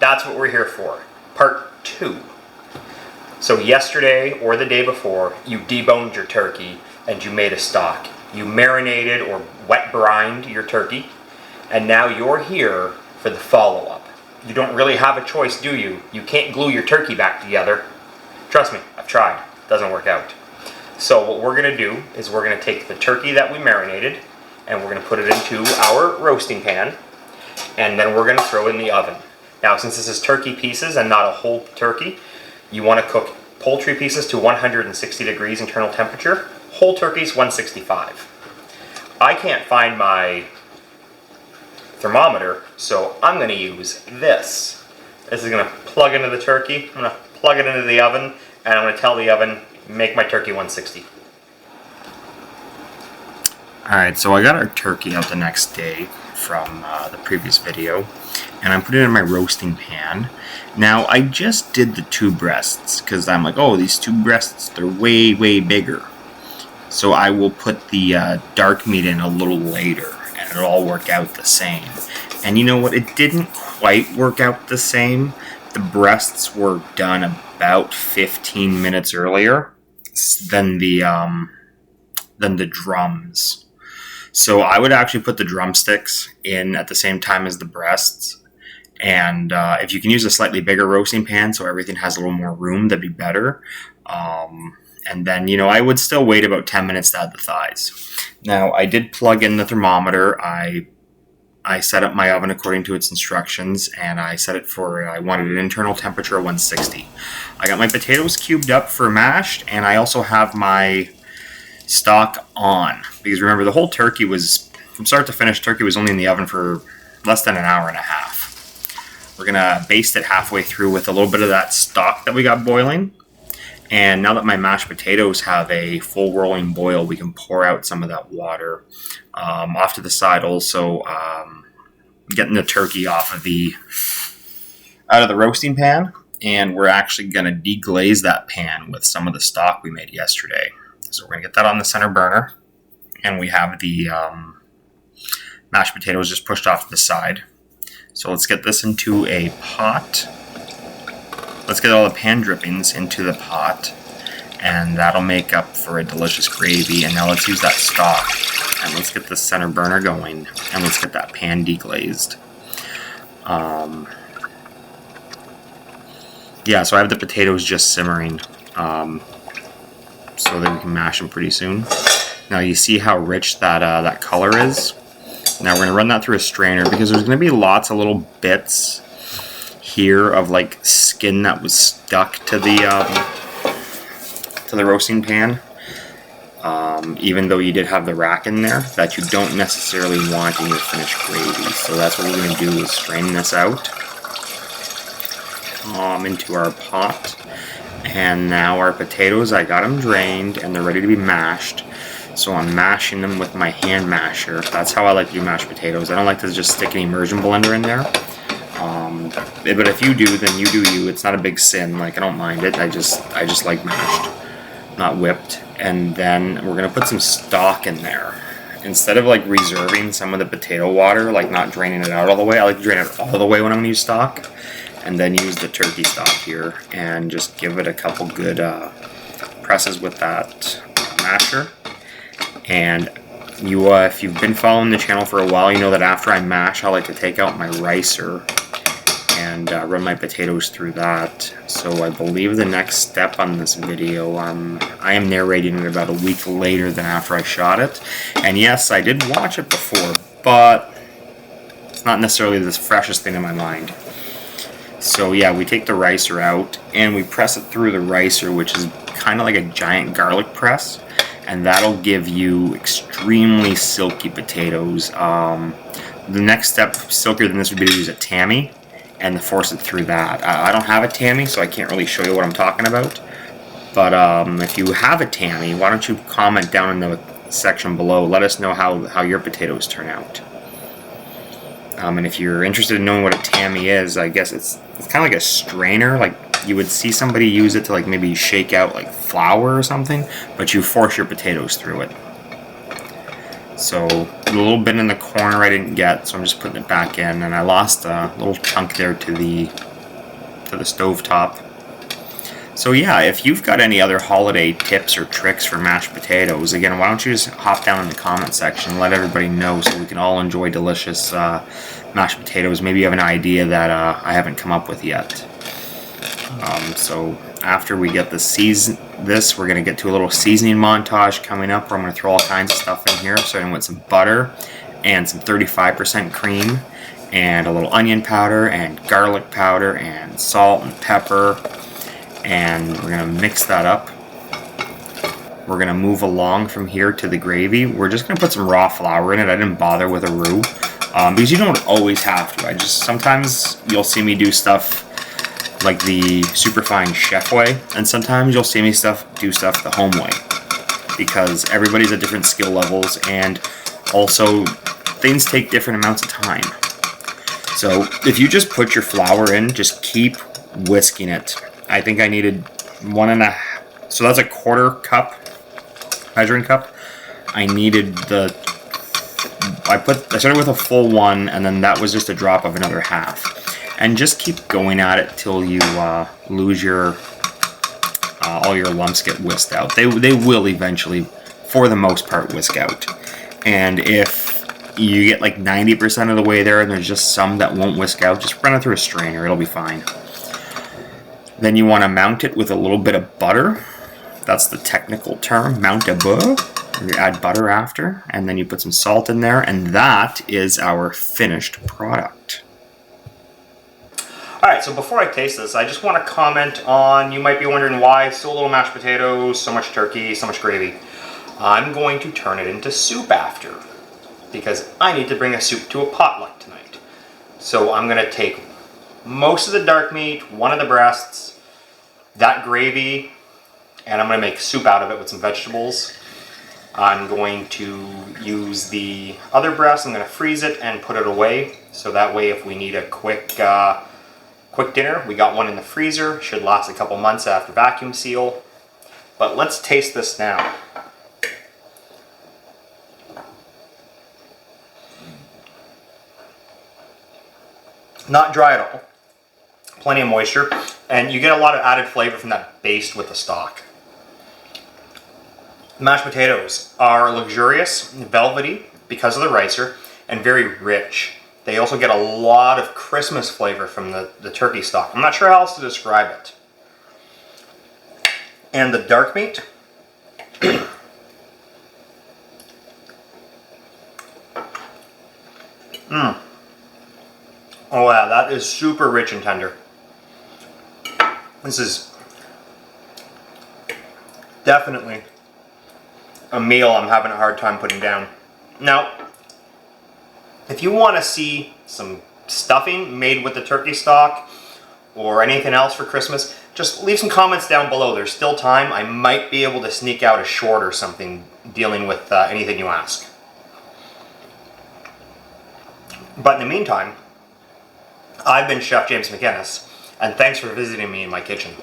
that's what we're here for. Part 2. So yesterday or the day before, you deboned your turkey and you made a stock. You marinated or wet brined your turkey, and now you're here for the follow-up. You don't really have a choice, do you? You can't glue your turkey back together. Trust me, I've tried. It doesn't work out. So what we're going to do is we're going to take the turkey that we marinated and we're going to put it into our roasting pan, and then we're going to throw it in the oven. Now, since this is turkey pieces and not a whole turkey, you want to cook poultry pieces to 160 degrees internal temperature, whole turkeys 165. I can't find my thermometer, so I'm going to use this. This is going to plug into the turkey, I'm going to plug it into the oven, and I'm going to tell the oven, make my turkey 160. Alright, so I got our turkey out the next day from the previous video, and I'm putting it in my roasting pan. Now, I just did the 2 breasts, because I'm like, oh, these 2 breasts, they're way, way bigger. So I will put the dark meat in a little later, and it'll all work out the same. And you know what? It didn't quite work out the same. The breasts were done about 15 minutes earlier than the drums. So I would actually put the drumsticks in at the same time as the breasts. And if you can use a slightly bigger roasting pan so everything has a little more room, that'd be better. And then, you know, I would still wait about 10 minutes to add the thighs. Now, I did plug in the thermometer. I set up my oven according to its instructions, and I set it for, I wanted an internal temperature of 160. I got my potatoes cubed up for mashed, and I also have my stock on. Because remember, the whole turkey was, from start to finish, turkey was only in the oven for less than an hour and a half. We're going to baste it halfway through with a little bit of that stock that we got boiling. And now that my mashed potatoes have a full rolling boil, we can pour out some of that water. Off to the side also, getting the turkey out of the roasting pan. And we're actually going to deglaze that pan with some of the stock we made yesterday. So we're going to get that on the center burner. And we have the mashed potatoes just pushed off to the side. So let's get this into a pot. Let's get all the pan drippings into the pot, and that'll make up for a delicious gravy. And now let's use that stock, and let's get the center burner going, and let's get that pan deglazed. Yeah, so I have the potatoes just simmering, so that we can mash them pretty soon. Now you see how rich that color is? Now we're going to run that through a strainer, because there's going to be lots of little bits here of like skin that was stuck to the roasting pan, even though you did have the rack in there, that you don't necessarily want in your finished gravy. So that's what we're going to do, is strain this out into our pot. And now our potatoes, I got them drained and they're ready to be mashed. So I'm mashing them with my hand masher. That's how I like to do mashed potatoes. I don't like to just stick an immersion blender in there. But if you do, then you do you. It's not a big sin. Like, I don't mind it. I just like mashed, not whipped. And then we're gonna put some stock in there. Instead of like reserving some of the potato water, like not draining it out all the way, I like to drain it all the way when I'm gonna use stock, and then use the turkey stock here and just give it a couple good presses with that masher. And you, if you've been following the channel for a while, you know that after I mash, I like to take out my ricer and run my potatoes through that. So I believe the next step on this video, I am narrating it about a week later than after I shot it. And yes, I did watch it before, but it's not necessarily the freshest thing in my mind. So yeah, we take the ricer out and we press it through the ricer, which is kind of like a giant garlic press. And that'll give you extremely silky potatoes. The next step, silkier than this, would be to use a tammy and to force it through that. I don't have a tammy, so I can't really show you what I'm talking about. But if you have a tammy, why don't you comment down in the section below. Let us know how your potatoes turn out. And if you're interested in knowing what a tammy is, I guess it's kind of like a strainer. Like, you would see somebody use it to like maybe shake out like flour or something, but you force your potatoes through it. So a little bit in the corner I didn't get, so I'm just putting it back in, and I lost a little chunk there to the for the stovetop. So yeah, if you've got any other holiday tips or tricks for mashed potatoes, again, why don't you just hop down in the comment section and let everybody know so we can all enjoy delicious mashed potatoes. Maybe you have an idea that I haven't come up with yet. So after we get we're going to get to a little seasoning montage coming up where I'm going to throw all kinds of stuff in here, starting with some butter and some 35% cream and a little onion powder and garlic powder and salt and pepper. And we're going to mix that up. We're going to move along from here to the gravy. We're just going to put some raw flour in it. I didn't bother with a roux because you don't always have to. Sometimes you'll see me do stuff like the superfine chef way, and sometimes you'll see me do stuff the home way, because everybody's at different skill levels, and also things take different amounts of time. So if you just put your flour in, just keep whisking it. I think I needed 1.5, so that's a 1/4 cup, measuring cup. I started with a full one, and then that was just a drop of another half. And just keep going at it till you lose all your lumps get whisked out. They will eventually, for the most part, whisk out. And if you get like 90% of the way there and there's just some that won't whisk out, just run it through a strainer, it'll be fine. Then you want to mount it with a little bit of butter. That's the technical term, mount a beurre. You add butter after, and then you put some salt in there, and that is our finished product. Alright, so before I taste this, I just want to comment on, you might be wondering why so little mashed potatoes, so much turkey, so much gravy. I'm going to turn it into soup after, because I need to bring a soup to a potluck tonight. So I'm going to take most of the dark meat, one of the breasts, that gravy, and I'm going to make soup out of it with some vegetables. I'm going to use the other breast, I'm going to freeze it and put it away, so that way if we need a quick dinner, we got one in the freezer, should last a couple months after vacuum seal. But let's taste this now. Not dry at all. Plenty of moisture, and you get a lot of added flavor from that baste with the stock. Mashed potatoes are luxurious, velvety because of the ricer, and very rich. They also get a lot of Christmas flavor from the turkey stock. I'm not sure how else to describe it. And the dark meat, oh yeah, that is super rich and tender. This is definitely a meal I'm having a hard time putting down. Now, if you want to see some stuffing made with the turkey stock or anything else for Christmas, just leave some comments down below. There's still time. I might be able to sneak out a short or something dealing with anything you ask. But in the meantime, I've been Chef James MacInnis, and thanks for visiting me in my kitchen.